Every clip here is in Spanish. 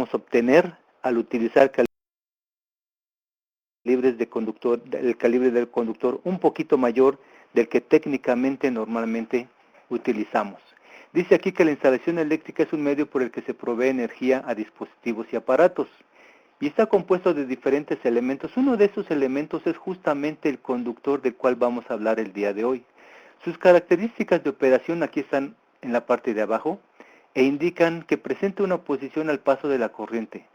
podemos obtener al utilizar calibres de conductor, el calibre del conductor un poquito mayor del que técnicamente normalmente utilizamos. Dice aquí que la instalación eléctrica es un medio por el que se provee energía a dispositivos y aparatos y está compuesto de diferentes elementos. Uno de esos elementos es justamente el conductor del cual vamos a hablar el día de hoy. Sus características de operación aquí están en la parte de abajo e indican que presenta una oposición al paso de la corriente.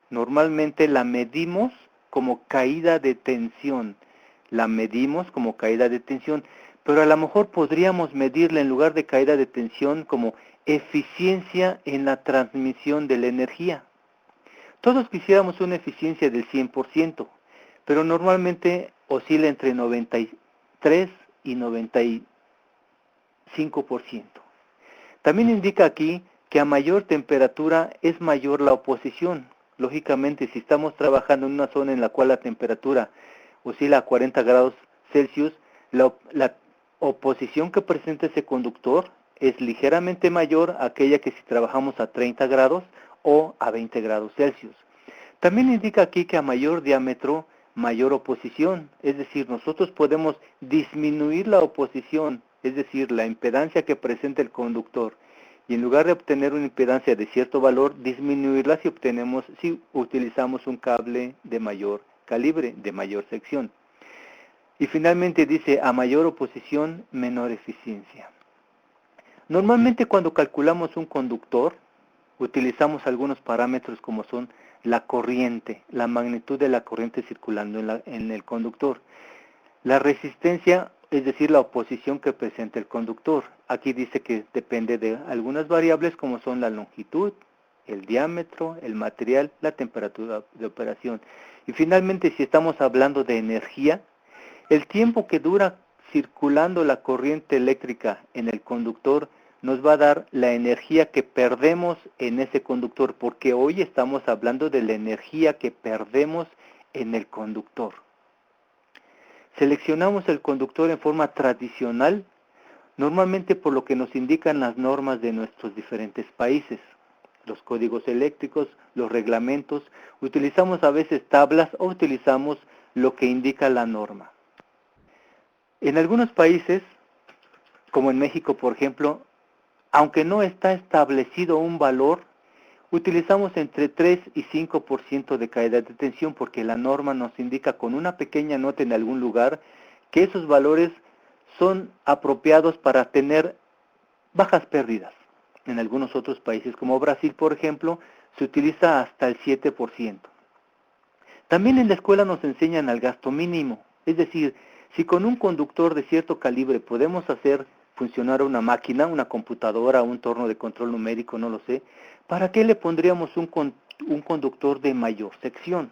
Normalmente la medimos como caída de tensión, pero a lo mejor podríamos medirla en lugar de caída de tensión como eficiencia en la transmisión de la energía. Todos quisiéramos una eficiencia del 100%, pero normalmente oscila entre 93 y 95%. También indica aquí que a mayor temperatura es mayor la oposición. Lógicamente, si estamos trabajando en una zona en la cual la temperatura oscila a 40 grados Celsius, la oposición que presenta ese conductor es ligeramente mayor a aquella que si trabajamos a 30 grados o a 20 grados Celsius. También indica aquí que a mayor diámetro, mayor oposición, es decir, nosotros podemos disminuir la oposición, es decir, la impedancia que presenta el conductor, y en lugar de obtener una impedancia de cierto valor, disminuirla si utilizamos un cable de mayor calibre, de mayor sección. Y finalmente dice, a mayor oposición, menor eficiencia. Normalmente cuando calculamos un conductor, utilizamos algunos parámetros como son la corriente, la magnitud de la corriente circulando en el conductor. La resistencia, es decir, la oposición que presenta el conductor. Aquí dice que depende de algunas variables como son la longitud, el diámetro, el material, la temperatura de operación. Y finalmente, si estamos hablando de energía, el tiempo que dura circulando la corriente eléctrica en el conductor nos va a dar la energía que perdemos en ese conductor, porque hoy estamos hablando de la energía que perdemos en el conductor. Seleccionamos el conductor en forma tradicional, normalmente por lo que nos indican las normas de nuestros diferentes países, los códigos eléctricos, los reglamentos, utilizamos a veces tablas o utilizamos lo que indica la norma. En algunos países, como en México por ejemplo, aunque no está establecido un valor, utilizamos entre 3 y 5% de caída de tensión porque la norma nos indica con una pequeña nota en algún lugar que esos valores son apropiados para tener bajas pérdidas. En algunos otros países como Brasil, por ejemplo, se utiliza hasta el 7%. También en la escuela nos enseñan al gasto mínimo, es decir, si con un conductor de cierto calibre podemos hacer funcionar una máquina, una computadora, un torno de control numérico, no lo sé, ¿para qué le pondríamos un conductor de mayor sección?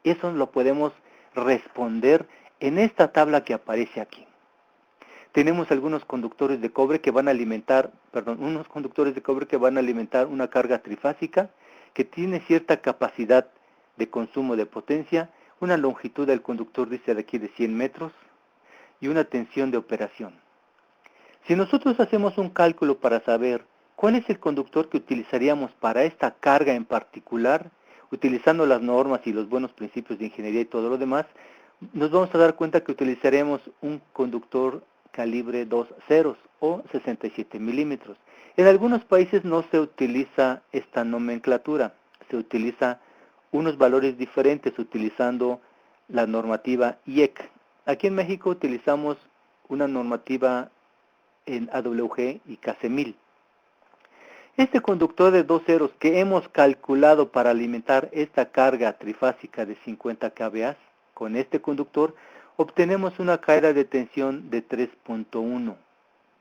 Eso lo podemos responder en esta tabla que aparece aquí. Tenemos algunos conductores de cobre que van a alimentar, unos conductores de cobre que van a alimentar una carga trifásica que tiene cierta capacidad de consumo de potencia, una longitud del conductor dice de aquí de 100 metros y una tensión de operación. Si nosotros hacemos un cálculo para saber cuál es el conductor que utilizaríamos para esta carga en particular, utilizando las normas y los buenos principios de ingeniería y todo lo demás, nos vamos a dar cuenta que utilizaremos un conductor calibre 2 ceros o 67 milímetros. En algunos países no se utiliza esta nomenclatura, se utiliza unos valores diferentes utilizando la normativa IEC. Aquí en México utilizamos una normativa en AWG y KC1000. Este conductor de 2 ceros que hemos calculado para alimentar esta carga trifásica de 50 kVA, con este conductor obtenemos una caída de tensión de 3.1.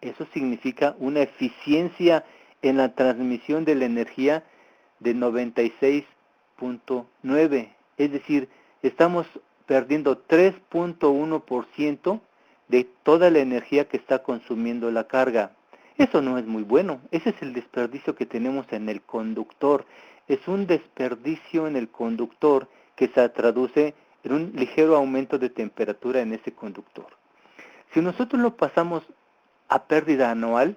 Eso significa una eficiencia en la transmisión de la energía de 96.9. Es decir, estamos perdiendo 3.1% de toda la energía que está consumiendo la carga. Eso no es muy bueno. Ese es el desperdicio que tenemos en el conductor. Es un desperdicio en el conductor que se traduce en un ligero aumento de temperatura en ese conductor. Si nosotros lo pasamos a pérdida anual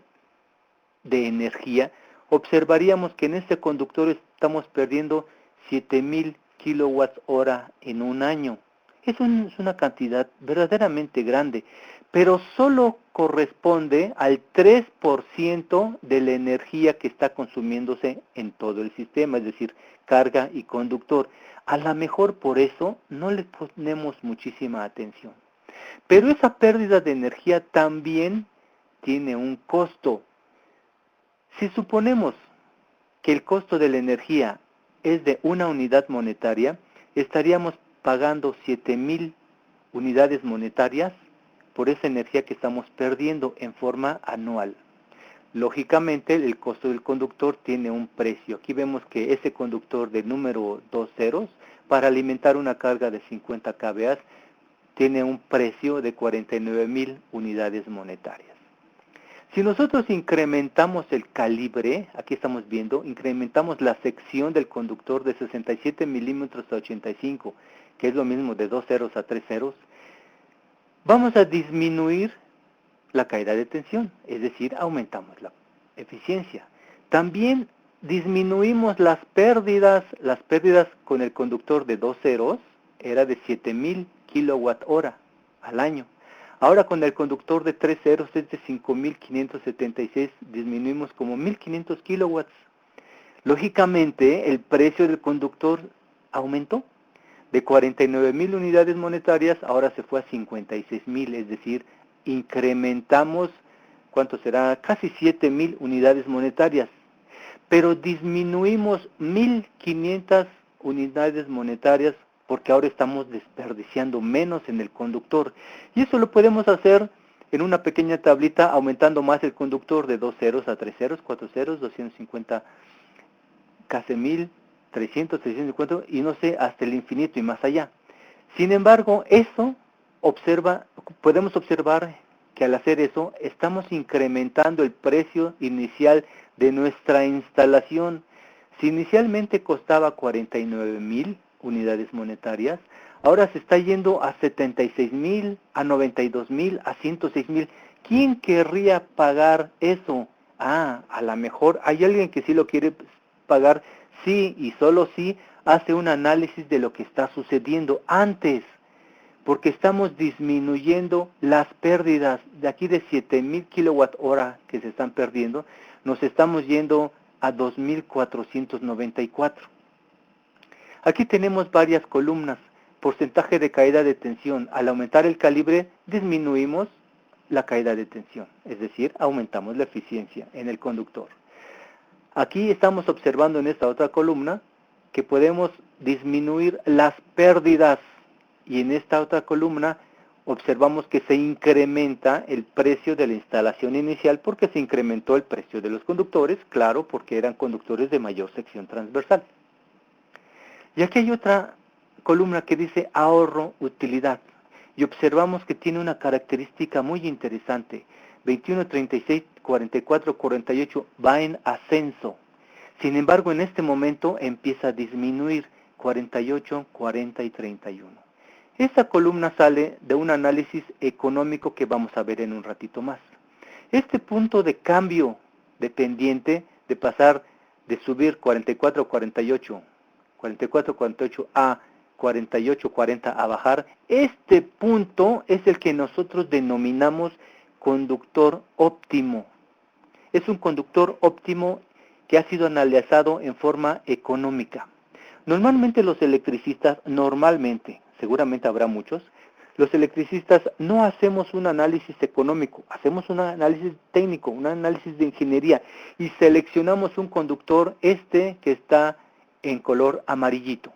de energía, observaríamos que en este conductor estamos perdiendo 7000 kWh en un año. Es una cantidad verdaderamente grande, pero solo corresponde al 3% de la energía que está consumiéndose en todo el sistema, es decir, carga y conductor. A lo mejor por eso no le ponemos muchísima atención. Pero esa pérdida de energía también tiene un costo. Si suponemos que el costo de la energía es de una unidad monetaria, estaríamos pagando 7000 unidades monetarias por esa energía que estamos perdiendo en forma anual. Lógicamente, el costo del conductor tiene un precio. Aquí vemos que ese conductor de número 2 ceros, para alimentar una carga de 50 kVA, tiene un precio de 49,000 unidades monetarias. Si nosotros incrementamos el calibre, aquí estamos viendo, incrementamos la sección del conductor de 67 milímetros a 85, que es lo mismo de 2 ceros a 3 ceros, vamos a disminuir la caída de tensión, es decir, aumentamos la eficiencia. También disminuimos las pérdidas con el conductor de 2 ceros, era de 7000 kWh al año. Ahora con el conductor de 3 ceros es de 5576, disminuimos como 1500 kilowatts. Lógicamente, el precio del conductor aumentó. De 49,000 unidades monetarias, ahora se fue a 56,000, es decir, incrementamos, ¿cuánto será? Casi 7,000 unidades monetarias. Pero disminuimos 1500 unidades monetarias porque ahora estamos desperdiciando menos en el conductor. Y eso lo podemos hacer en una pequeña tablita, aumentando más el conductor de 2 ceros a 3 ceros, 4 ceros, 250, casi 1000, 300, 350 y no sé, hasta el infinito y más allá. Sin embargo, podemos observar que al hacer eso, estamos incrementando el precio inicial de nuestra instalación. Si inicialmente costaba 49,000 unidades monetarias, ahora se está yendo a 76,000, a 92,000, a 106,000. ¿Quién querría pagar eso? A lo mejor hay alguien que sí lo quiere pagar, sí y solo sí hace un análisis de lo que está sucediendo antes, porque estamos disminuyendo las pérdidas de aquí de 7000 kWh que se están perdiendo, nos estamos yendo a 2494. Aquí tenemos varias columnas. Porcentaje de caída de tensión. Al aumentar el calibre, disminuimos la caída de tensión, es decir, aumentamos la eficiencia en el conductor. Aquí estamos observando en esta otra columna que podemos disminuir las pérdidas, y en esta otra columna observamos que se incrementa el precio de la instalación inicial porque se incrementó el precio de los conductores, claro, porque eran conductores de mayor sección transversal. Y aquí hay otra columna que dice ahorro, utilidad, y observamos que tiene una característica muy interesante. 21, 36, 44, 48 va en ascenso. Sin embargo, en este momento empieza a disminuir 48, 40 y 31. Esta columna sale de un análisis económico que vamos a ver en un ratito más. Este punto de cambio dependiente de pasar de subir 44, 48, 44, 48 a 48, 40 a bajar, este punto es el que nosotros denominamos conductor óptimo. Es un conductor óptimo que ha sido analizado en forma económica. Normalmente los electricistas, seguramente habrá muchos, los electricistas no hacemos un análisis económico, hacemos un análisis técnico, un análisis de ingeniería y seleccionamos un conductor que está en color amarillito.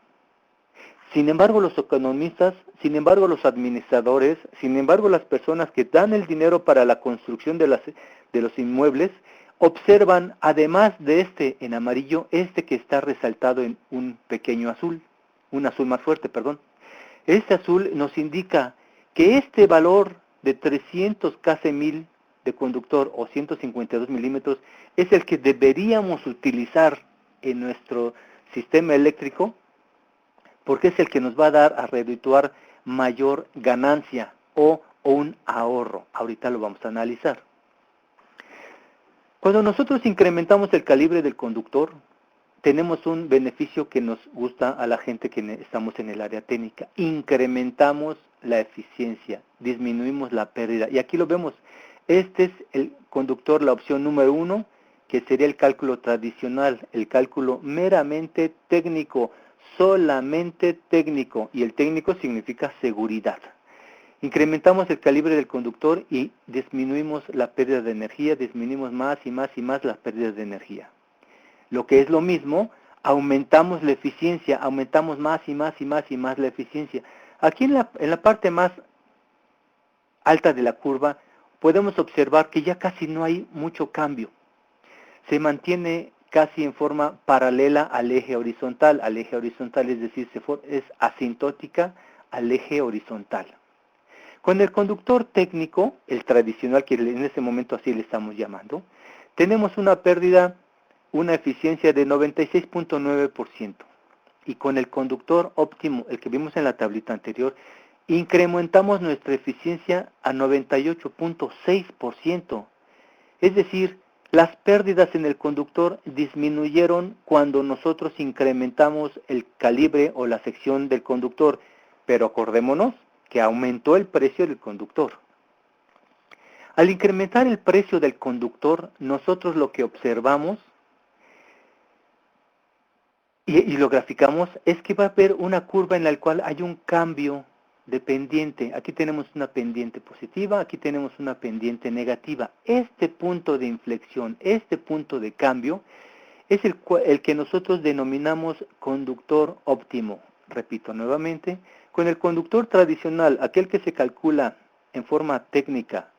Sin embargo, los economistas, sin embargo, los administradores, sin embargo, las personas que dan el dinero para la construcción de los inmuebles, observan, además de en amarillo, que está resaltado en un pequeño azul, un azul más fuerte, perdón. Este azul nos indica que este valor de 300 kc/1000 de conductor o 152 milímetros es el que deberíamos utilizar en nuestro sistema eléctrico, porque es el que nos va a dar a redituar mayor ganancia o un ahorro. Ahorita lo vamos a analizar. Cuando nosotros incrementamos el calibre del conductor, tenemos un beneficio que nos gusta a la gente que estamos en el área técnica. Incrementamos la eficiencia, disminuimos la pérdida. Y aquí lo vemos. Este es el conductor, la opción número 1, que sería el cálculo tradicional, el cálculo meramente técnico, solamente técnico. Y el técnico significa seguridad. Incrementamos el calibre del conductor y disminuimos la pérdida de energía, disminuimos más y más y más las pérdidas de energía. Lo que es lo mismo, aumentamos la eficiencia, aumentamos más y más y más y más la eficiencia. Aquí en la parte más alta de la curva podemos observar que ya casi no hay mucho cambio. Se mantiene casi en forma paralela al eje horizontal. Es decir, es asintótica al eje horizontal. Con el conductor técnico, el tradicional, que en este momento así le estamos llamando, tenemos una pérdida, una eficiencia de 96.9%. Y con el conductor óptimo, el que vimos en la tablita anterior, incrementamos nuestra eficiencia a 98.6%. Es decir, las pérdidas en el conductor disminuyeron cuando nosotros incrementamos el calibre o la sección del conductor. Pero acordémonos que aumentó el precio del conductor. Al incrementar el precio del conductor, nosotros lo que observamos y lo graficamos es que va a haber una curva en la cual hay un cambio de pendiente. Aquí tenemos una pendiente positiva, aquí tenemos una pendiente negativa. Este punto de inflexión, este punto de cambio, es el que nosotros denominamos conductor óptimo. Repito nuevamente, con el conductor tradicional, aquel que se calcula en forma técnica,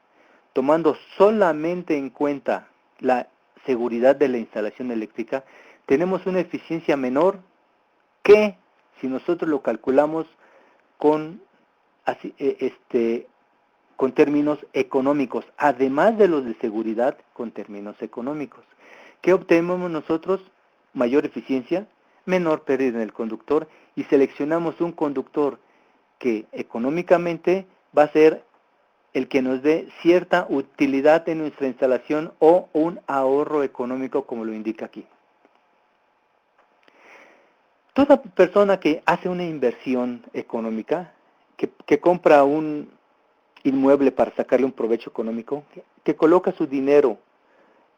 tomando solamente en cuenta la seguridad de la instalación eléctrica, tenemos una eficiencia menor que si nosotros lo calculamos con términos económicos, además de los de seguridad, con términos económicos. ¿Qué obtenemos nosotros? Mayor eficiencia, menor pérdida en el conductor, y seleccionamos un conductor que económicamente va a ser el que nos dé cierta utilidad en nuestra instalación o un ahorro económico, como lo indica aquí. Toda persona que hace una inversión económica, que compra un inmueble para sacarle un provecho económico, que coloca su dinero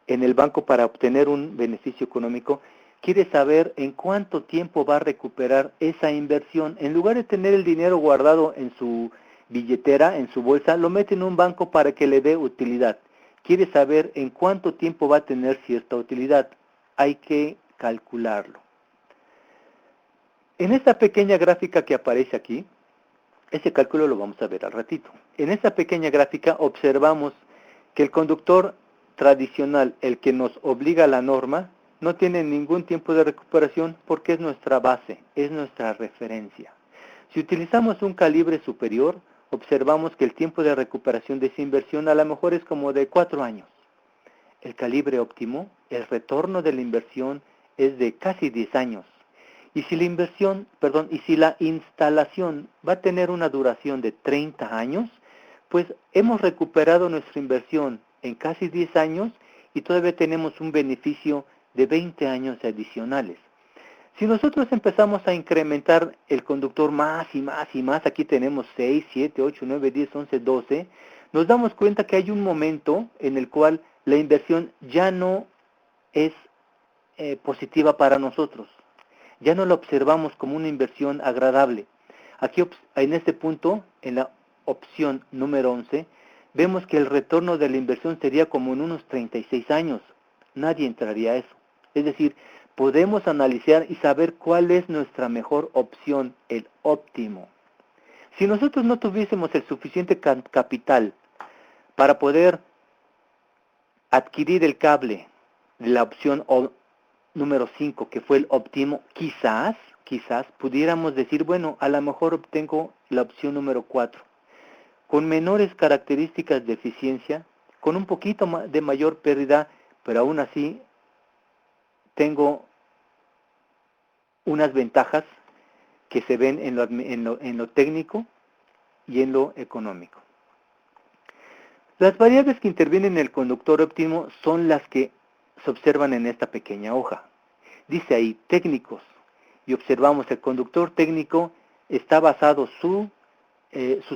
en el banco para obtener un beneficio económico, quiere saber en cuánto tiempo va a recuperar esa inversión. En lugar de tener el dinero guardado en su billetera, en su bolsa, lo mete en un banco para que le dé utilidad. Quiere saber en cuánto tiempo va a tener cierta utilidad. Hay que calcularlo. En esta pequeña gráfica que aparece aquí, ese cálculo lo vamos a ver al ratito. En esta pequeña gráfica observamos que el conductor tradicional, el que nos obliga a la norma, no tiene ningún tiempo de recuperación porque es nuestra base, es nuestra referencia. Si utilizamos un calibre superior, observamos que el tiempo de recuperación de esa inversión a lo mejor es como de 4 años. El calibre óptimo, el retorno de la inversión es de casi 10 años. Y si la instalación va a tener una duración de 30 años, pues hemos recuperado nuestra inversión en casi 10 años y todavía tenemos un beneficio de 20 años adicionales. Si nosotros empezamos a incrementar el conductor más y más y más, aquí tenemos 6, 7, 8, 9, 10, 11, 12, nos damos cuenta que hay un momento en el cual la inversión ya no es positiva para nosotros. Ya no la observamos como una inversión agradable. Aquí en este punto, en la opción número 11, vemos que el retorno de la inversión sería como en unos 36 años. Nadie entraría a eso. Es decir, podemos analizar y saber cuál es nuestra mejor opción, el óptimo. Si nosotros no tuviésemos el suficiente capital para poder adquirir el cable de la opción número 5, que fue el óptimo, quizás pudiéramos decir, bueno, a lo mejor obtengo la opción número 4, con menores características de eficiencia, con un poquito de mayor pérdida, pero aún así tengo unas ventajas que se ven en lo técnico y en lo económico. Las variables que intervienen en el conductor óptimo son las que se observan en esta pequeña hoja. Dice ahí, técnicos, y observamos el conductor técnico está basado su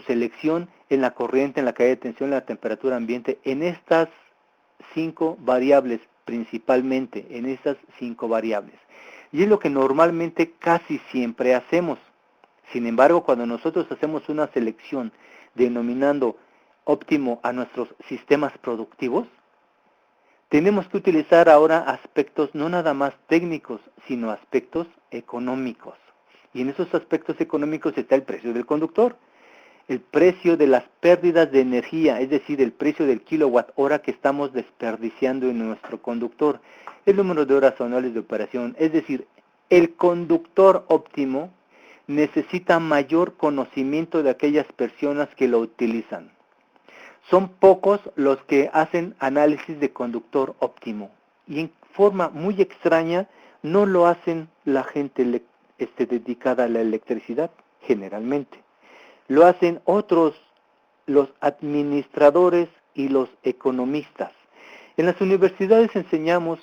selección en la corriente, en la caída de tensión, en la temperatura ambiente, en estas 5 variables principalmente, en estas 5 variables. Y es lo que normalmente casi siempre hacemos. Sin embargo, cuando nosotros hacemos una selección denominando óptimo a nuestros sistemas productivos, tenemos que utilizar ahora aspectos no nada más técnicos, sino aspectos económicos. Y en esos aspectos económicos está el precio del conductor, el precio de las pérdidas de energía, es decir, el precio del kilowatt hora que estamos desperdiciando en nuestro conductor, el número de horas anuales de operación, es decir, el conductor óptimo necesita mayor conocimiento de aquellas personas que lo utilizan. Son pocos los que hacen análisis de conductor óptimo y en forma muy extraña no lo hacen la gente dedicada a la electricidad, generalmente. Lo hacen otros, los administradores y los economistas. En las universidades enseñamos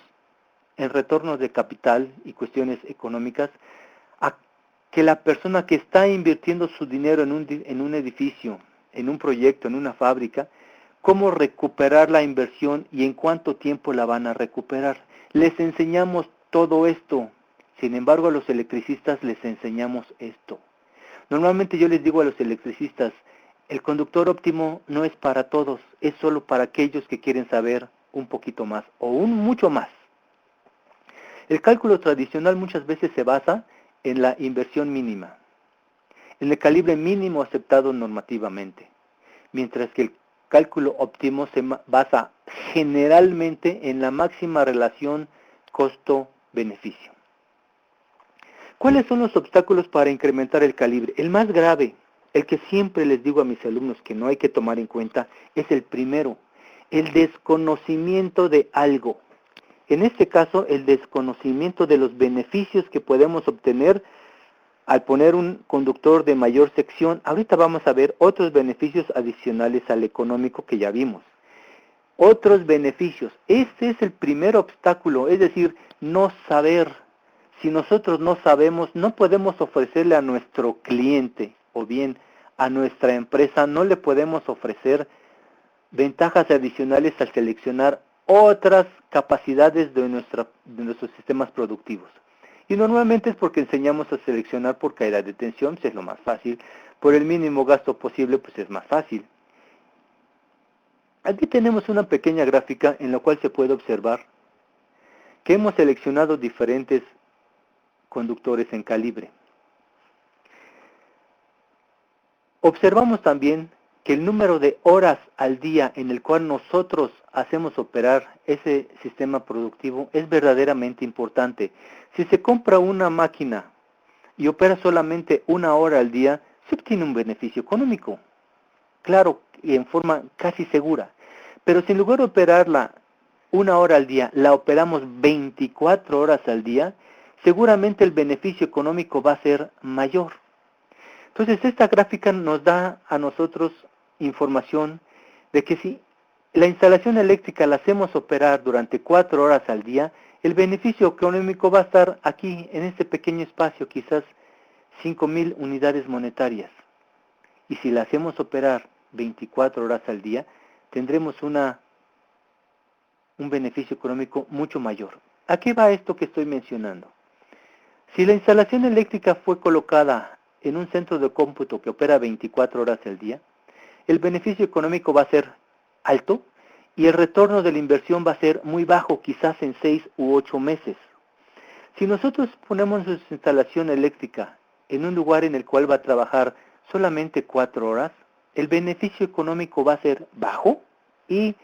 en retornos de capital y cuestiones económicas a que la persona que está invirtiendo su dinero en un edificio, en un proyecto, en una fábrica, cómo recuperar la inversión y en cuánto tiempo la van a recuperar. Les enseñamos todo esto. Sin embargo, a los electricistas les enseñamos esto. Normalmente yo les digo a los electricistas, el conductor óptimo no es para todos, es solo para aquellos que quieren saber un poquito más o mucho más. El cálculo tradicional muchas veces se basa en la inversión mínima, en el calibre mínimo aceptado normativamente, mientras que el cálculo óptimo se basa generalmente en la máxima relación costo-beneficio. ¿Cuáles son los obstáculos para incrementar el calibre? El más grave, el que siempre les digo a mis alumnos que no hay que tomar en cuenta, es el primero, el desconocimiento de algo. En este caso, el desconocimiento de los beneficios que podemos obtener al poner un conductor de mayor sección. Ahorita vamos a ver otros beneficios adicionales al económico que ya vimos. Otros beneficios. Este es el primer obstáculo, es decir, no saber. Si nosotros no sabemos, no podemos ofrecerle a nuestro cliente o bien a nuestra empresa, no le podemos ofrecer ventajas adicionales al seleccionar otras capacidades de nuestros sistemas productivos. Y normalmente es porque enseñamos a seleccionar por caída de tensión, pues es lo más fácil. Por el mínimo gasto posible, pues es más fácil. Aquí tenemos una pequeña gráfica en la cual se puede observar que hemos seleccionado diferentes conductores en calibre. Observamos también que el número de horas al día en el cual nosotros hacemos operar ese sistema productivo es verdaderamente importante. Si se compra una máquina y opera solamente 1 hora al día, se obtiene un beneficio económico, claro, y en forma casi segura. Pero si en lugar de operarla 1 hora al día, la operamos 24 horas al día, seguramente el beneficio económico va a ser mayor. Entonces esta gráfica nos da a nosotros información de que si la instalación eléctrica la hacemos operar durante 4 horas al día, el beneficio económico va a estar aquí, en este pequeño espacio, quizás 5,000 unidades monetarias. Y si la hacemos operar 24 horas al día, tendremos un beneficio económico mucho mayor. ¿A qué va esto que estoy mencionando? Si la instalación eléctrica fue colocada en un centro de cómputo que opera 24 horas al día, el beneficio económico va a ser alto y el retorno de la inversión va a ser muy bajo, quizás en 6 u 8 meses. Si nosotros ponemos nuestra instalación eléctrica en un lugar en el cual va a trabajar solamente 4 horas, el beneficio económico va a ser bajo y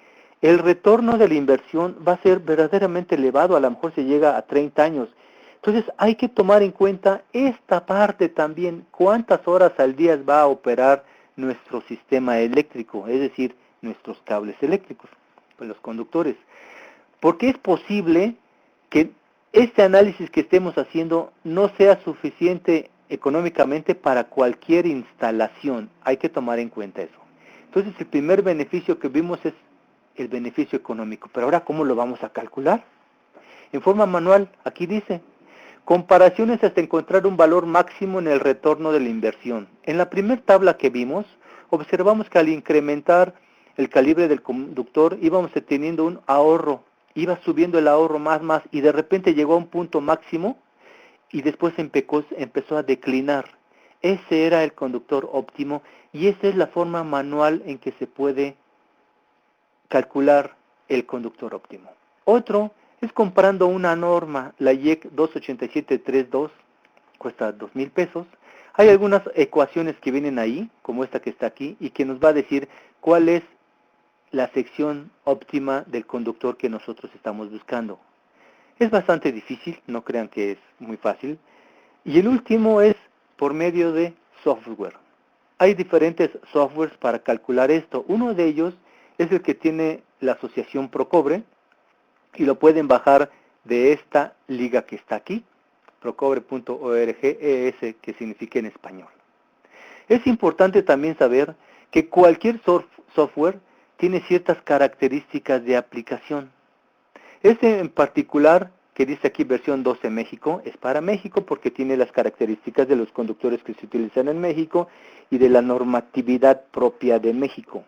el retorno de la inversión va a ser verdaderamente elevado, a lo mejor se llega a 30 años. Entonces hay que tomar en cuenta esta parte también, cuántas horas al día va a operar nuestro sistema eléctrico, es decir, nuestros cables eléctricos, pues los conductores. Porque es posible que este análisis que estemos haciendo no sea suficiente económicamente para cualquier instalación. Hay que tomar en cuenta eso. Entonces el primer beneficio que vimos es el beneficio económico. Pero ahora, ¿cómo lo vamos a calcular? En forma manual, aquí dice, comparaciones hasta encontrar un valor máximo en el retorno de la inversión. En la primera tabla que vimos, observamos que al incrementar el calibre del conductor íbamos teniendo un ahorro, iba subiendo el ahorro más, y de repente llegó a un punto máximo y después empezó a declinar. Ese era el conductor óptimo y esa es la forma manual en que se puede calcular el conductor óptimo. Otro es comparando una norma, la IEC 28732, cuesta 2,000 pesos. Hay algunas ecuaciones que vienen ahí, como esta que está aquí, y que nos va a decir cuál es la sección óptima del conductor que nosotros estamos buscando. Es bastante difícil, no crean que es muy fácil. Y el último es por medio de software. Hay diferentes softwares para calcular esto. Uno de ellos es el que tiene la asociación Procobre y lo pueden bajar de esta liga que está aquí, procobre.org, ES, que significa en español. Es importante también saber que cualquier software tiene ciertas características de aplicación. Este en particular, que dice aquí versión 12 México, es para México porque tiene las características de los conductores que se utilizan en México y de la normatividad propia de México.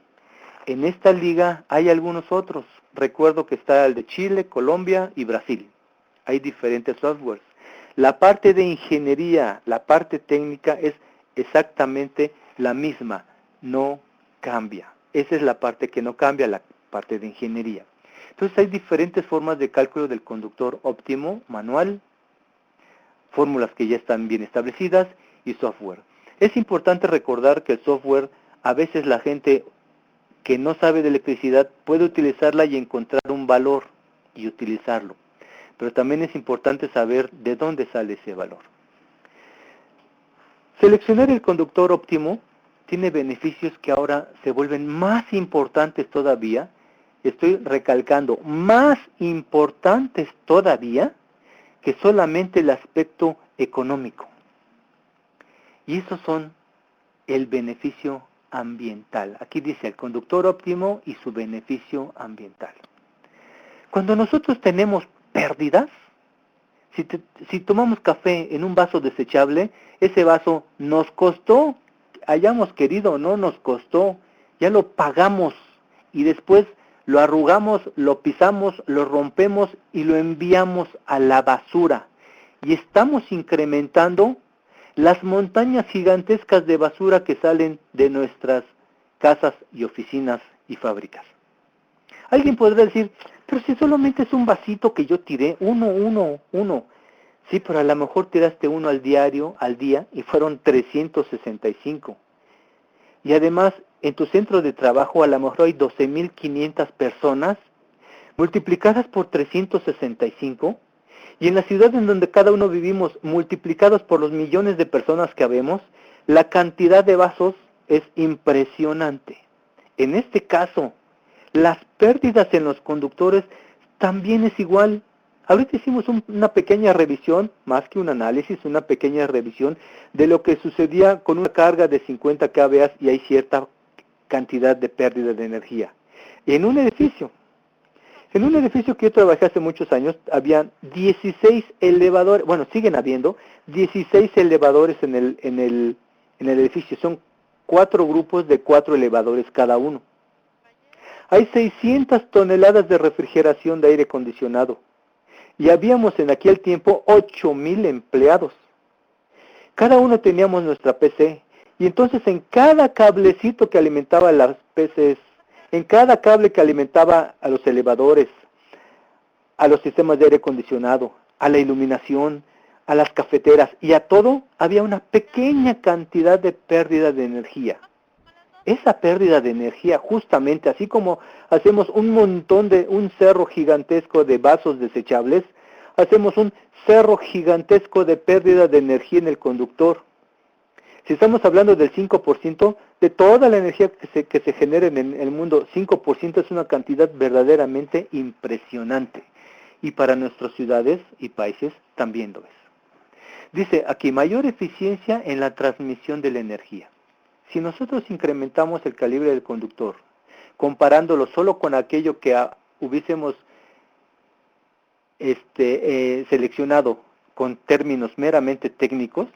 En esta liga hay algunos otros. Recuerdo que está el de Chile, Colombia y Brasil. Hay diferentes softwares. La parte de ingeniería, la parte técnica es exactamente la misma, no cambia. Esa es la parte que no cambia, la parte de ingeniería. Entonces hay diferentes formas de cálculo del conductor óptimo, manual, fórmulas que ya están bien establecidas y software. Es importante recordar que el software, a veces la gente que no sabe de electricidad puede utilizarla y encontrar un valor y utilizarlo. Pero también es importante saber de dónde sale ese valor. Seleccionar el conductor óptimo tiene beneficios que ahora se vuelven más importantes todavía. Estoy recalcando, más importantes todavía que solamente el aspecto económico. Y esos son el beneficio ambiental. Aquí dice el conductor óptimo y su beneficio ambiental. Cuando nosotros tenemos pérdidas, si tomamos café en un vaso desechable, ese vaso nos costó, hayamos querido o no, nos costó, ya lo pagamos y después lo arrugamos, lo pisamos, lo rompemos y lo enviamos a la basura. Y estamos incrementando las montañas gigantescas de basura que salen de nuestras casas y oficinas y fábricas. Alguien podrá decir, pero si solamente es un vasito que yo tiré, uno. Sí, pero a lo mejor tiraste uno al día, y fueron 365. Y además, en tu centro de trabajo a lo mejor hay 12,500 personas, multiplicadas por 365, y en la ciudad en donde cada uno vivimos, multiplicados por los millones de personas que habemos, la cantidad de vasos es impresionante. En este caso, las pérdidas en los conductores también es igual. Ahorita hicimos una pequeña revisión, más que un análisis, una pequeña revisión de lo que sucedía con una carga de 50 kVA y hay cierta cantidad de pérdida de energía. En un edificio que yo trabajé hace muchos años, había 16 elevadores, bueno, siguen habiendo 16 elevadores en el edificio. Son 4 grupos de 4 elevadores cada uno. Hay 600 toneladas de refrigeración de aire acondicionado. Y habíamos en aquel tiempo 8,000 empleados. Cada uno teníamos nuestra PC. Y entonces en cada cablecito que alimentaba las PCs, en cada cable que alimentaba a los elevadores, a los sistemas de aire acondicionado, a la iluminación, a las cafeteras y a todo, había una pequeña cantidad de pérdida de energía. Esa pérdida de energía, justamente, así como hacemos un cerro gigantesco de vasos desechables, hacemos un cerro gigantesco de pérdida de energía en el conductor. Si estamos hablando del 5%, de toda la energía que se genera en el mundo, 5% es una cantidad verdaderamente impresionante. Y para nuestras ciudades y países también lo es. Dice aquí, mayor eficiencia en la transmisión de la energía. Si nosotros incrementamos el calibre del conductor, comparándolo solo con aquello que hubiésemos seleccionado con términos meramente técnicos,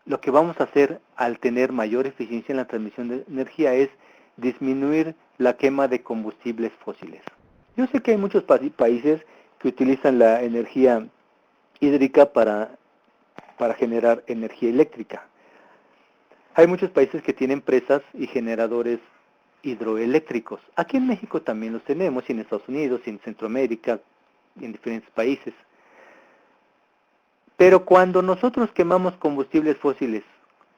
lo que vamos a hacer al tener mayor eficiencia en la transmisión de energía es disminuir la quema de combustibles fósiles. Yo sé que hay muchos países que utilizan la energía hídrica para generar energía eléctrica. Hay muchos países que tienen presas y generadores hidroeléctricos. Aquí en México también los tenemos, y en Estados Unidos, y en Centroamérica, y en diferentes países. Pero cuando nosotros quemamos combustibles fósiles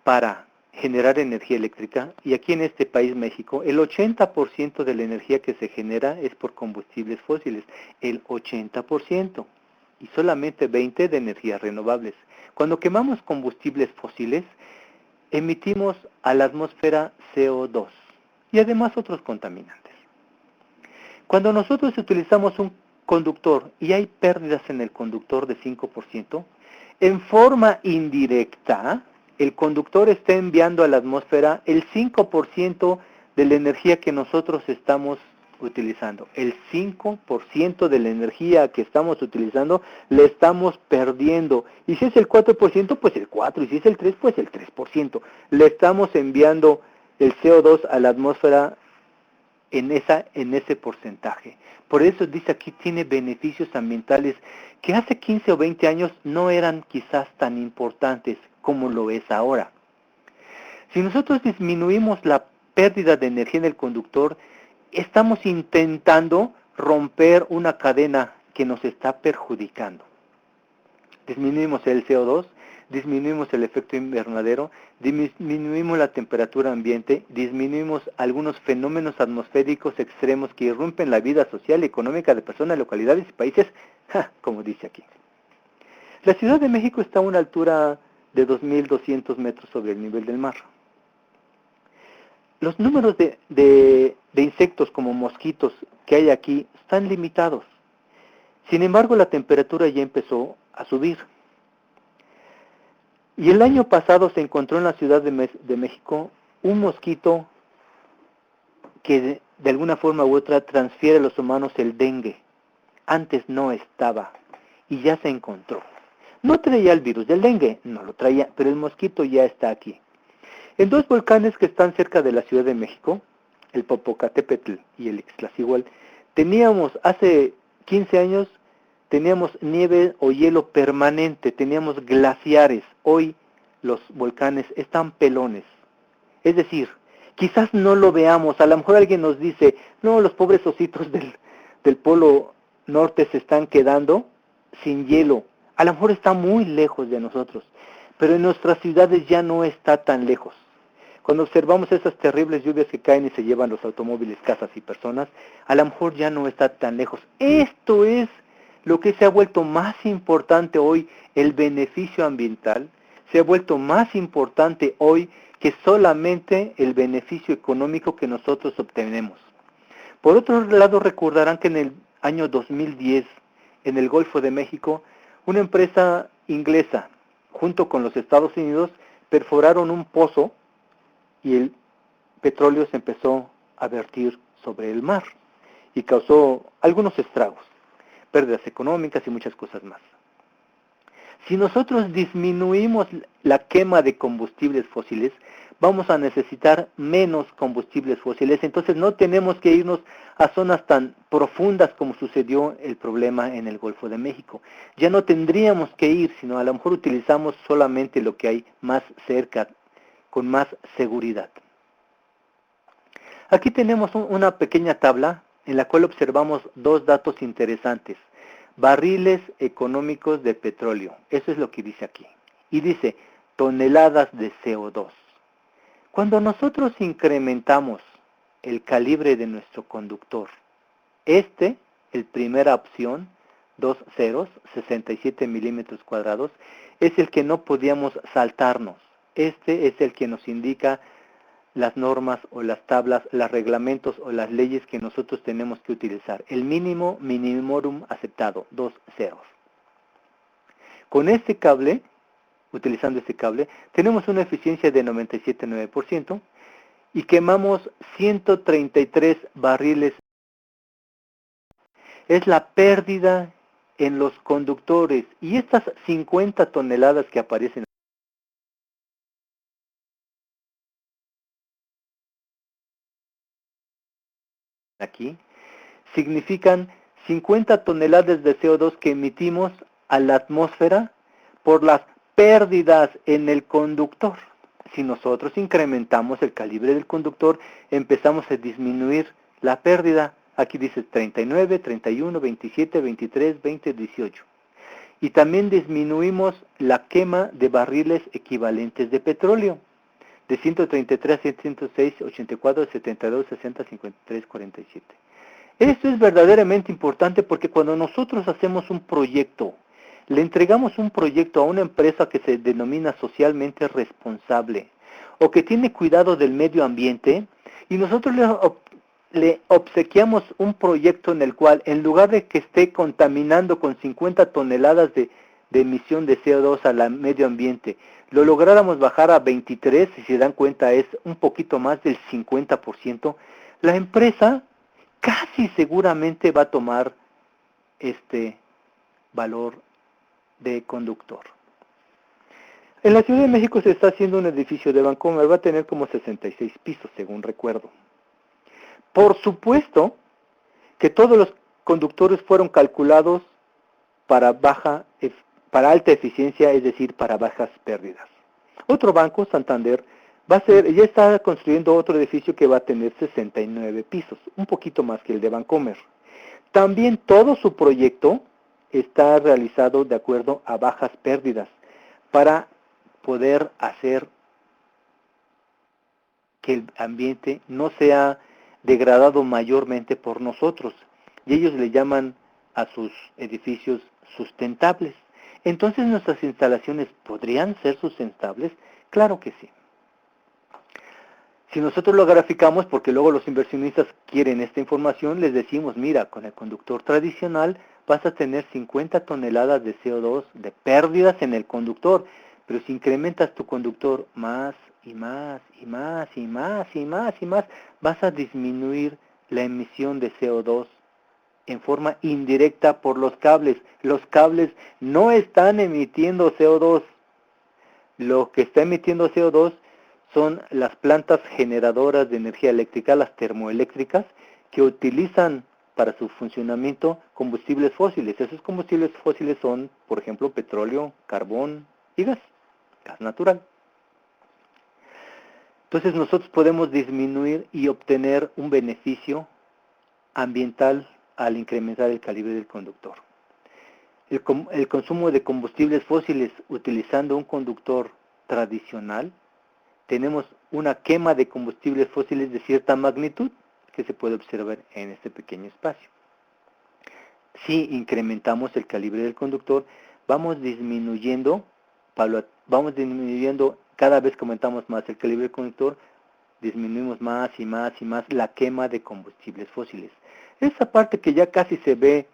para generar energía eléctrica, y aquí en este país, México, el 80% de la energía que se genera es por combustibles fósiles, el 80%, y solamente 20% de energías renovables. Cuando quemamos combustibles fósiles, emitimos a la atmósfera CO2 y además otros contaminantes. Cuando nosotros utilizamos un conductor y hay pérdidas en el conductor de 5%, en forma indirecta, el conductor está enviando a la atmósfera el 5% de la energía que nosotros estamos utilizando. El 5% de la energía que estamos utilizando le estamos perdiendo. Y si es el 4%, pues el 4%. Y si es el 3%, pues el 3%. Le estamos enviando el CO2 a la atmósfera en ese porcentaje. Por eso dice aquí, tiene beneficios ambientales que hace 15 o 20 años no eran quizás tan importantes como lo es ahora. Si nosotros disminuimos la pérdida de energía en el conductor, estamos intentando romper una cadena que nos está perjudicando. Disminuimos el CO2, disminuimos el efecto invernadero, disminuimos la temperatura ambiente, disminuimos algunos fenómenos atmosféricos extremos que irrumpen la vida social y económica de personas, localidades y países, como dice aquí. La Ciudad de México está a una altura de 2.200 metros sobre el nivel del mar. Los números de insectos como mosquitos que hay aquí están limitados. Sin embargo, la temperatura ya empezó a subir. Y el año pasado se encontró en la Ciudad de México un mosquito que de alguna forma u otra transfiere a los humanos el dengue. Antes no estaba y ya se encontró. No traía el virus del dengue, no lo traía, pero el mosquito ya está aquí. En dos volcanes que están cerca de la Ciudad de México, el Popocatépetl y el Ixtlaxíhuatl, teníamos hace 15 años, teníamos nieve o hielo permanente, teníamos glaciares. Hoy los volcanes están pelones. Es decir, quizás no lo veamos, a lo mejor alguien nos dice, no, los pobres ositos del Polo Norte se están quedando sin hielo. A lo mejor está muy lejos de nosotros, pero en nuestras ciudades ya no está tan lejos. Cuando observamos esas terribles lluvias que caen y se llevan los automóviles, casas y personas, a lo mejor ya no está tan lejos. Esto es lo que se ha vuelto más importante hoy, el beneficio ambiental, se ha vuelto más importante hoy que solamente el beneficio económico que nosotros obtenemos. Por otro lado, recordarán que en el año 2010, en el Golfo de México, una empresa inglesa, junto con los Estados Unidos, perforaron un pozo y el petróleo se empezó a vertir sobre el mar y causó algunos estragos, pérdidas económicas y muchas cosas más. Si nosotros disminuimos la quema de combustibles fósiles, vamos a necesitar menos combustibles fósiles, entonces no tenemos que irnos a zonas tan profundas como sucedió el problema en el Golfo de México. Ya no tendríamos que ir, sino a lo mejor utilizamos solamente lo que hay más cerca, con más seguridad. Aquí tenemos una pequeña tabla en la cual observamos dos datos interesantes. Barriles económicos de petróleo, eso es lo que dice aquí. Y dice toneladas de CO2. Cuando nosotros incrementamos el calibre de nuestro conductor, el primera opción, 2 ceros, 67 milímetros cuadrados, es el que no podíamos saltarnos. Este es el que nos indica las normas o las tablas, los reglamentos o las leyes que nosotros tenemos que utilizar. El mínimo minimorum aceptado, 2 ceros. Con este cable, utilizando este cable, tenemos una eficiencia de 97,9% y quemamos 133 barriles. Es la pérdida en los conductores y estas 50 toneladas que aparecen aquí, significan 50 toneladas de CO2 que emitimos a la atmósfera por las pérdidas en el conductor. Si nosotros incrementamos el calibre del conductor, empezamos a disminuir la pérdida. Aquí dice 39, 31, 27, 23, 20, 18. Y también disminuimos la quema de barriles equivalentes de petróleo, de 133, 106, 84, 72, 60, 53, 47. Esto es verdaderamente importante porque cuando nosotros hacemos un proyecto, le entregamos un proyecto a una empresa que se denomina socialmente responsable o que tiene cuidado del medio ambiente y nosotros le obsequiamos un proyecto en el cual en lugar de que esté contaminando con 50 toneladas de emisión de CO2 al medio ambiente, lo lográramos bajar a 23, si se dan cuenta es un poquito más del 50%, la empresa casi seguramente va a tomar este valor de conductor. En la Ciudad de México se está haciendo un edificio de Vancomer, va a tener como 66 pisos, según recuerdo. Por supuesto que todos los conductores fueron calculados para alta eficiencia, es decir, para bajas pérdidas. Otro banco, Santander, ya está construyendo otro edificio que va a tener 69 pisos, un poquito más que el de Vancomer. También todo su proyecto está realizado de acuerdo a bajas pérdidas para poder hacer que el ambiente no sea degradado mayormente por nosotros. Y ellos le llaman a sus edificios sustentables. Entonces, ¿nuestras instalaciones podrían ser sustentables? Claro que sí. Si nosotros lo graficamos, porque luego los inversionistas quieren esta información, les decimos, mira, con el conductor tradicional vas a tener 50 toneladas de CO2 de pérdidas en el conductor, pero si incrementas tu conductor más y más y más y más y más y más, vas a disminuir la emisión de CO2 en forma indirecta por los cables. Los cables no están emitiendo CO2. Lo que está emitiendo CO2 son las plantas generadoras de energía eléctrica, las termoeléctricas, que utilizan para su funcionamiento combustibles fósiles. Esos combustibles fósiles son, por ejemplo, petróleo, carbón y gas natural. Entonces nosotros podemos disminuir y obtener un beneficio ambiental al incrementar el calibre del conductor. El consumo de combustibles fósiles utilizando un conductor tradicional, tenemos una quema de combustibles fósiles de cierta magnitud que se puede observar en este pequeño espacio. Si incrementamos el calibre del conductor, vamos disminuyendo cada vez que aumentamos más el calibre del conductor, disminuimos más y más y más la quema de combustibles fósiles. Esa parte que ya casi se ve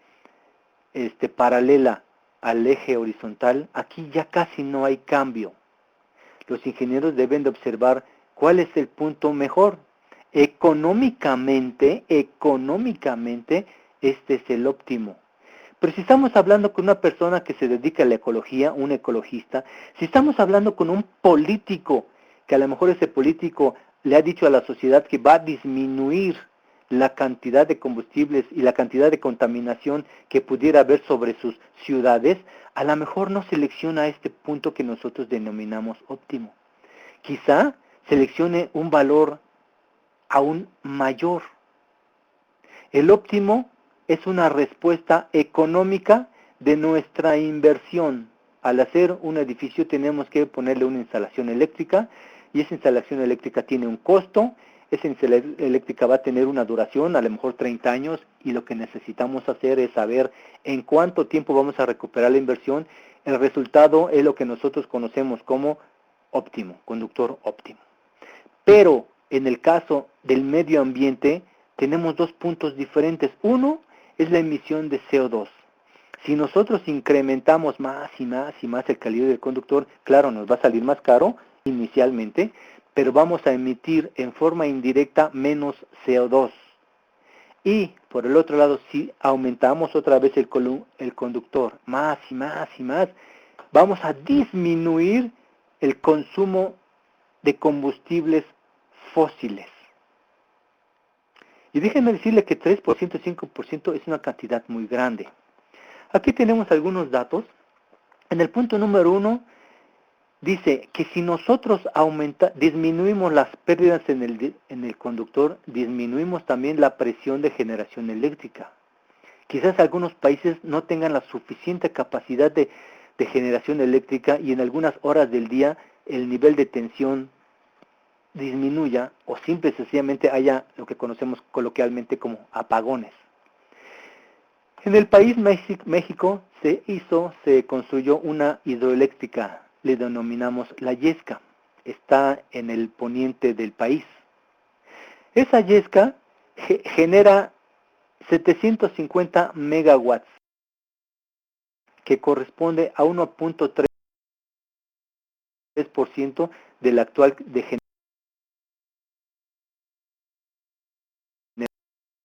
paralela al eje horizontal, aquí ya casi no hay cambio. Los ingenieros deben de observar cuál es el punto mejor. Económicamente, este es el óptimo. Pero si estamos hablando con una persona que se dedica a la ecología, un ecologista, si estamos hablando con un político, que a lo mejor ese político le ha dicho a la sociedad que va a disminuir la cantidad de combustibles y la cantidad de contaminación que pudiera haber sobre sus ciudades, a lo mejor no selecciona este punto que nosotros denominamos óptimo. Quizá seleccione un valor aún mayor. El óptimo es una respuesta económica de nuestra inversión. Al hacer un edificio tenemos que ponerle una instalación eléctrica y esa instalación eléctrica tiene un costo. Esa instalación eléctrica va a tener una duración, a lo mejor 30 años, y lo que necesitamos hacer es saber en cuánto tiempo vamos a recuperar la inversión. El resultado es lo que nosotros conocemos como óptimo, conductor óptimo. Pero en el caso del medio ambiente tenemos dos puntos diferentes. Uno es la emisión de CO2. Si nosotros incrementamos más y más y más el calibre del conductor, claro, nos va a salir más caro inicialmente, pero vamos a emitir en forma indirecta menos CO2. Y por el otro lado, si aumentamos otra vez el conductor, más y más y más, vamos a disminuir el consumo de combustibles fósiles. Y déjenme decirle que 3%, 5% es una cantidad muy grande. Aquí tenemos algunos datos. En el punto número 1, dice que si nosotros disminuimos las pérdidas en el conductor, disminuimos también la presión de generación eléctrica. Quizás algunos países no tengan la suficiente capacidad de generación eléctrica y en algunas horas del día el nivel de tensión disminuya o simple y sencillamente haya lo que conocemos coloquialmente como apagones. En el país México se construyó una hidroeléctrica, le denominamos La Yesca, está en el poniente del país. Esa Yesca genera 750 megawatts, que corresponde a 1.3% del actual de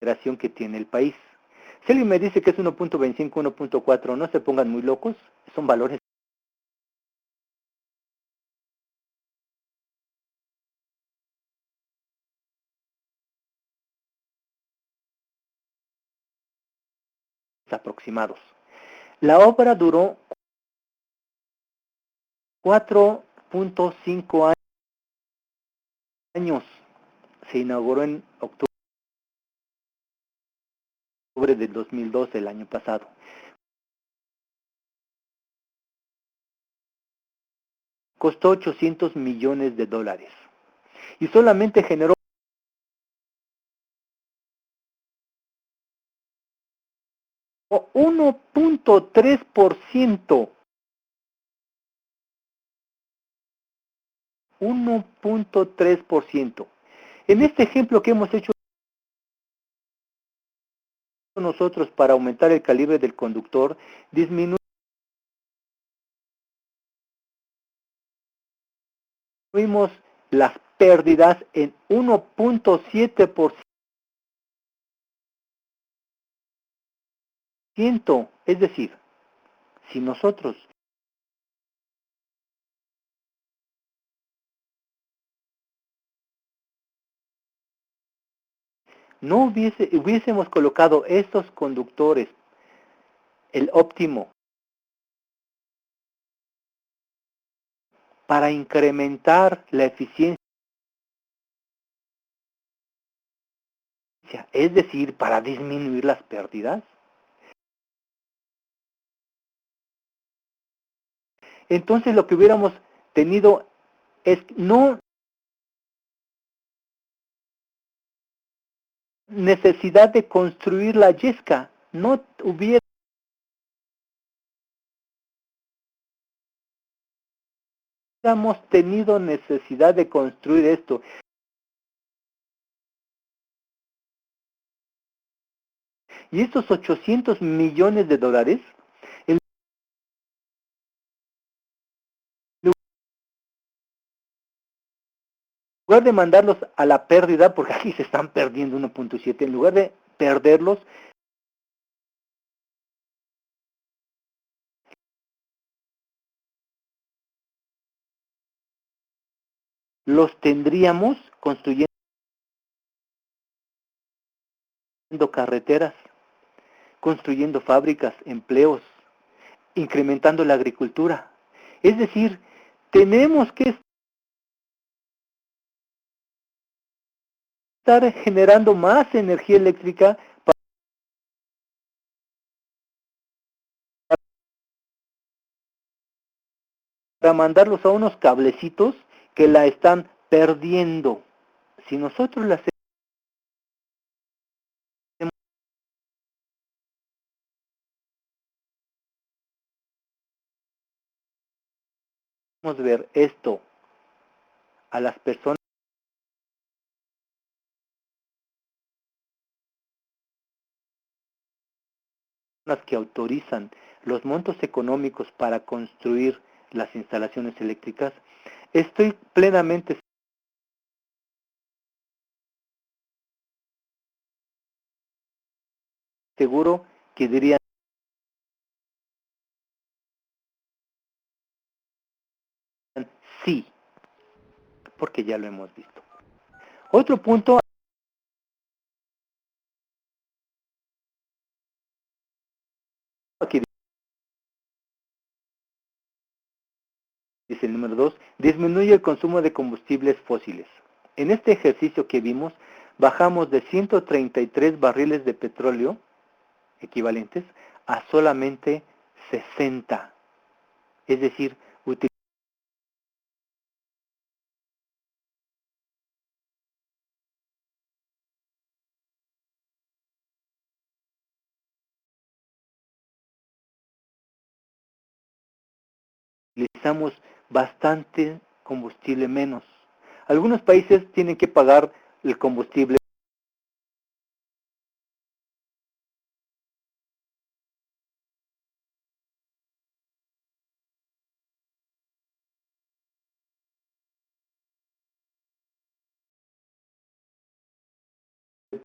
generación que tiene el país. Si alguien me dice que es 1.25, 1.4, no se pongan muy locos, son valores aproximados. La obra duró 4.5 años. Se inauguró en octubre del 2012, el año pasado. Costó 800 millones de dólares. Y solamente generó 1.3%. 1.3%. En este ejemplo que hemos hecho nosotros para aumentar el calibre del conductor, disminuimos las pérdidas en 1.7%. Es decir, si nosotros no hubiésemos colocado estos conductores, el óptimo, para incrementar la eficiencia, es decir, para disminuir las pérdidas, entonces lo que hubiéramos tenido es no necesidad de construir la Yesca, no hubiéramos tenido necesidad de construir esto. Y estos 800 millones de dólares, en lugar de mandarlos a la pérdida, porque aquí se están perdiendo 1.7, en lugar de perderlos, los tendríamos construyendo carreteras, construyendo fábricas, empleos, incrementando la agricultura. Es decir, tenemos que estar generando más energía eléctrica para mandarlos a unos cablecitos que la están perdiendo. Si nosotros la hacemos ver esto a las personas que autorizan los montos económicos para construir las instalaciones eléctricas, estoy plenamente seguro que dirían sí, porque ya lo hemos visto. Otro punto, aquí dice el número 2, disminuye el consumo de combustibles fósiles. En este ejercicio que vimos, bajamos de 133 barriles de petróleo equivalentes a solamente 60. Es decir, utilizamos bastante combustible menos. Algunos países tienen que pagar el combustible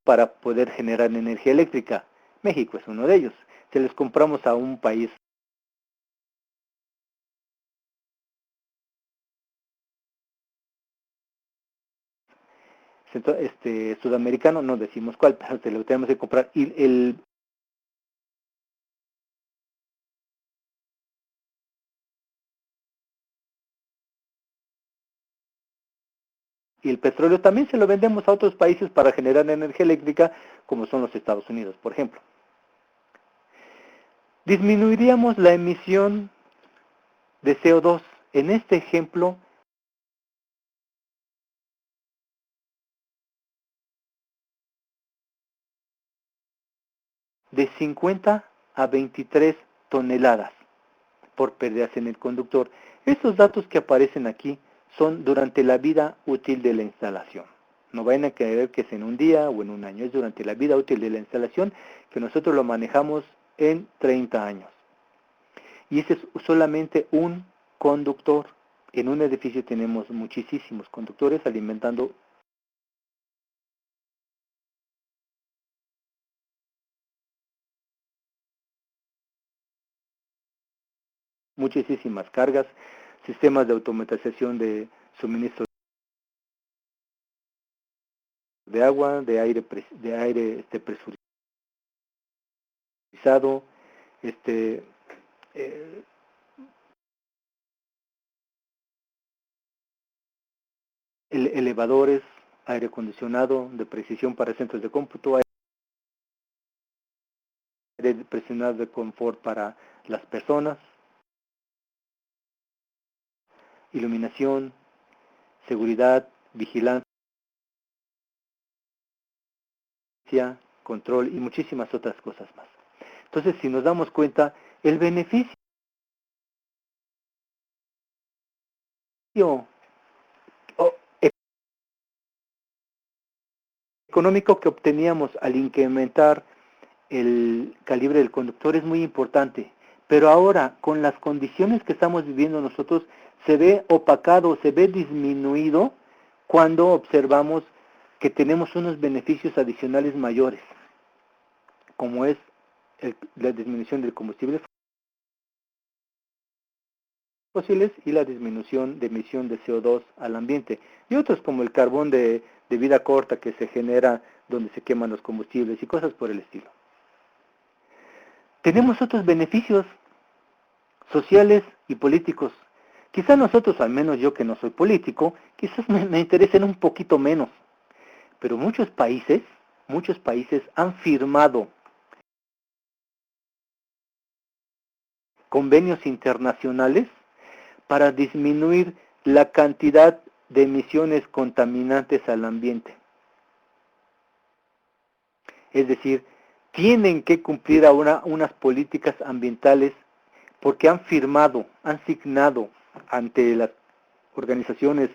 para poder generar energía eléctrica. México es uno de ellos. Se les compramos a un país sudamericano, no decimos cuál, pero se lo tenemos que comprar. Y el petróleo también se lo vendemos a otros países para generar energía eléctrica, como son los Estados Unidos, por ejemplo. Disminuiríamos la emisión de CO2. En este ejemplo, de 50 a 23 toneladas por pérdidas en el conductor. Estos datos que aparecen aquí son durante la vida útil de la instalación. No vayan a creer que es en un día o en un año, es durante la vida útil de la instalación que nosotros lo manejamos en 30 años. Y ese es solamente un conductor. En un edificio tenemos muchísimos conductores alimentando muchísimas cargas, sistemas de automatización de suministro de agua, de aire presurizado, eh, elevadores, aire acondicionado de precisión para centros de cómputo, aire presionado de confort para las personas, iluminación, seguridad, vigilancia, control y muchísimas otras cosas más. Entonces, si nos damos cuenta, el beneficio económico que obteníamos al incrementar el calibre del conductor es muy importante, pero ahora con las condiciones que estamos viviendo nosotros se ve opacado, se ve disminuido cuando observamos que tenemos unos beneficios adicionales mayores, como es la disminución del combustible fósiles y la disminución de emisión de CO2 al ambiente, y otros como el carbón de vida corta que se genera donde se queman los combustibles y cosas por el estilo. Tenemos otros beneficios sociales y políticos. Quizás nosotros, al menos yo que no soy político, quizás me interesen un poquito menos, pero muchos países han firmado convenios internacionales para disminuir la cantidad de emisiones contaminantes al ambiente. Es decir, tienen que cumplir ahora unas políticas ambientales porque han firmado, han signado ante las organizaciones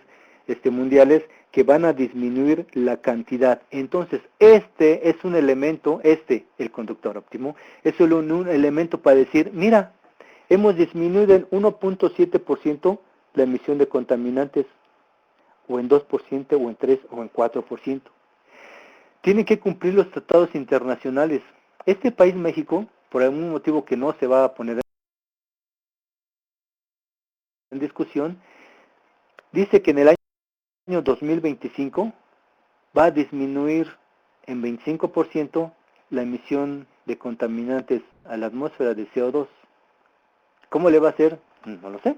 mundiales que van a disminuir la cantidad. Entonces, este es un elemento, el conductor óptimo, es solo un elemento para decir, mira, hemos disminuido en 1.7% la emisión de contaminantes, o en 2%, o en 3%, o en 4%. Tienen que cumplir los tratados internacionales. Este país, México, por algún motivo que no se va a poner en discusión, dice que en el año 2025 va a disminuir en 25% la emisión de contaminantes a la atmósfera de CO2. ¿Cómo le va a hacer? No lo sé.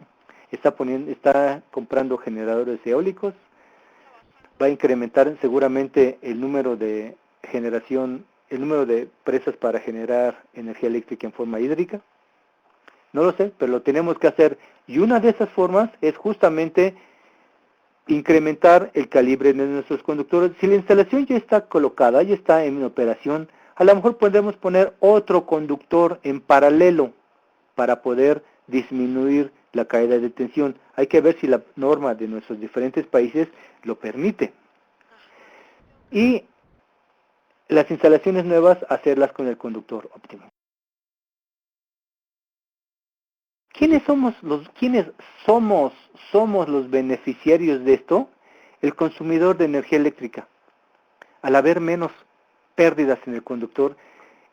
Está comprando generadores eólicos, va a incrementar seguramente el número de generación, el número de presas para generar energía eléctrica en forma hídrica. No lo sé, pero lo tenemos que hacer. Y una de esas formas es justamente incrementar el calibre de nuestros conductores. Si la instalación ya está colocada, ya está en operación, a lo mejor podemos poner otro conductor en paralelo para poder disminuir la caída de tensión. Hay que ver si la norma de nuestros diferentes países lo permite. Y las instalaciones nuevas, hacerlas con el conductor óptimo. ¿Quiénes somos los beneficiarios de esto? El consumidor de energía eléctrica. Al haber menos pérdidas en el conductor,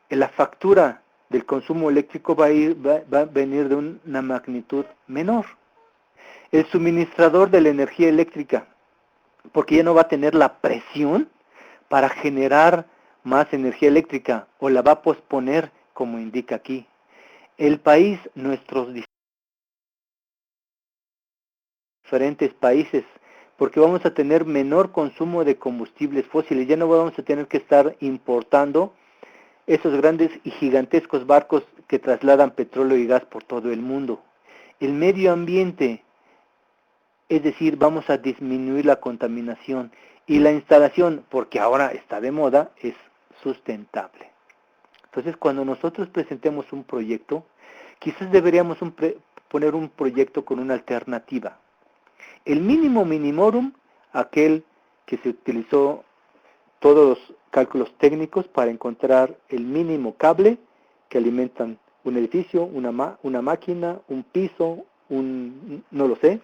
la factura del consumo eléctrico va a venir de una magnitud menor. El suministrador de la energía eléctrica, porque ya no va a tener la presión para generar más energía eléctrica, o la va a posponer, como indica aquí. El país, nuestros diferentes países, porque vamos a tener menor consumo de combustibles fósiles, ya no vamos a tener que estar importando esos grandes y gigantescos barcos que trasladan petróleo y gas por todo el mundo. El medio ambiente, es decir, vamos a disminuir la contaminación, y la instalación, porque ahora está de moda, es sustentable. Entonces, cuando nosotros presentemos un proyecto, quizás deberíamos poner un proyecto con una alternativa. El mínimo minimorum, aquel que se utilizó todos los cálculos técnicos para encontrar el mínimo cable que alimentan un edificio, una máquina, un piso, no lo sé,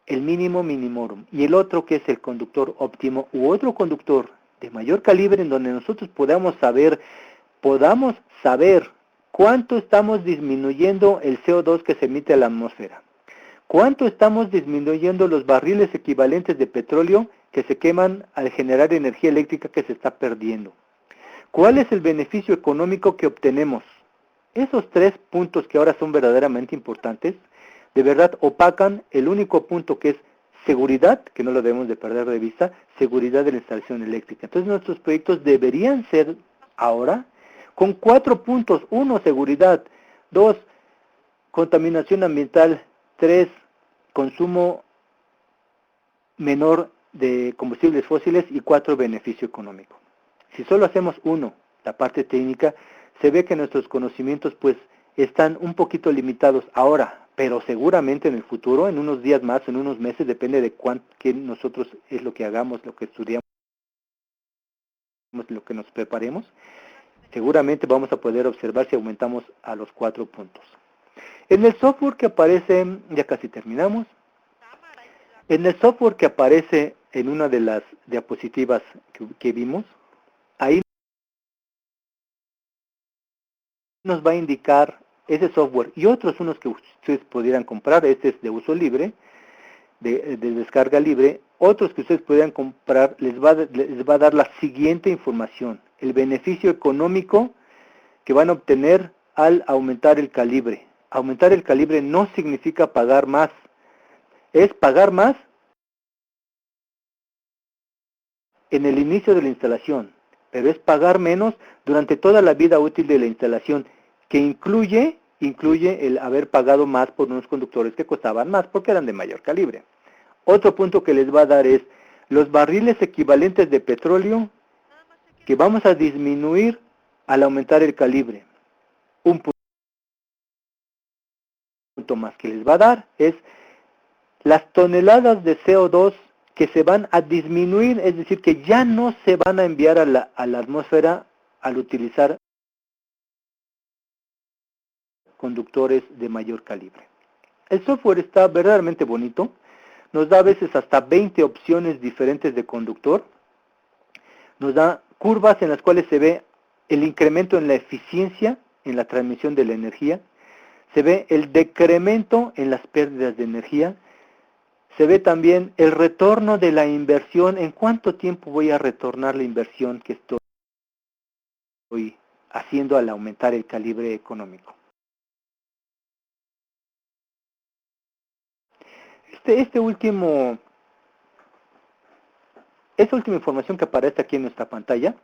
el mínimo minimorum. Y el otro que es el conductor óptimo u otro conductor de mayor calibre en donde nosotros podamos saber cuánto estamos disminuyendo el CO2 que se emite a la atmósfera. ¿Cuánto estamos disminuyendo los barriles equivalentes de petróleo que se queman al generar energía eléctrica que se está perdiendo? ¿Cuál es el beneficio económico que obtenemos? Esos 3 puntos que ahora son verdaderamente importantes, de verdad opacan el único punto que es seguridad, que no lo debemos de perder de vista, seguridad de la instalación eléctrica. Entonces nuestros proyectos deberían ser ahora con 4 puntos. 1, seguridad. 2, contaminación ambiental. 3, consumo menor de combustibles fósiles. Y 4, beneficio económico. Si solo hacemos 1, la parte técnica, se ve que nuestros conocimientos pues están un poquito limitados ahora, pero seguramente en el futuro, en unos días más, en unos meses, depende de qué nosotros es lo que hagamos, lo que estudiamos, lo que nos preparemos, seguramente vamos a poder observar si aumentamos a los 4 puntos. En el software que aparece, ya casi terminamos, en el software que aparece en una de las diapositivas que vimos, ahí nos va a indicar ese software y otros unos que ustedes pudieran comprar. Este es de uso libre, de descarga libre. Otros que ustedes pudieran comprar les va a dar la siguiente información: el beneficio económico que van a obtener al aumentar el calibre. Aumentar el calibre no significa pagar más, es pagar más en el inicio de la instalación, pero es pagar menos durante toda la vida útil de la instalación, que incluye el haber pagado más por unos conductores que costaban más porque eran de mayor calibre. Otro punto que les va a dar es los barriles equivalentes de petróleo que vamos a disminuir al aumentar el calibre. Un punto más que les va a dar es las toneladas de CO2 que se van a disminuir, es decir, que ya no se van a enviar a la atmósfera al utilizar conductores de mayor calibre. El software está verdaderamente bonito, nos da a veces hasta 20 opciones diferentes de conductor, nos da curvas en las cuales se ve el incremento en la eficiencia en la transmisión de la energía, se ve el decremento en las pérdidas de energía, se ve también el retorno de la inversión, en cuánto tiempo voy a retornar la inversión que estoy haciendo al aumentar el calibre económico. Esta última información que aparece aquí en nuestra pantalla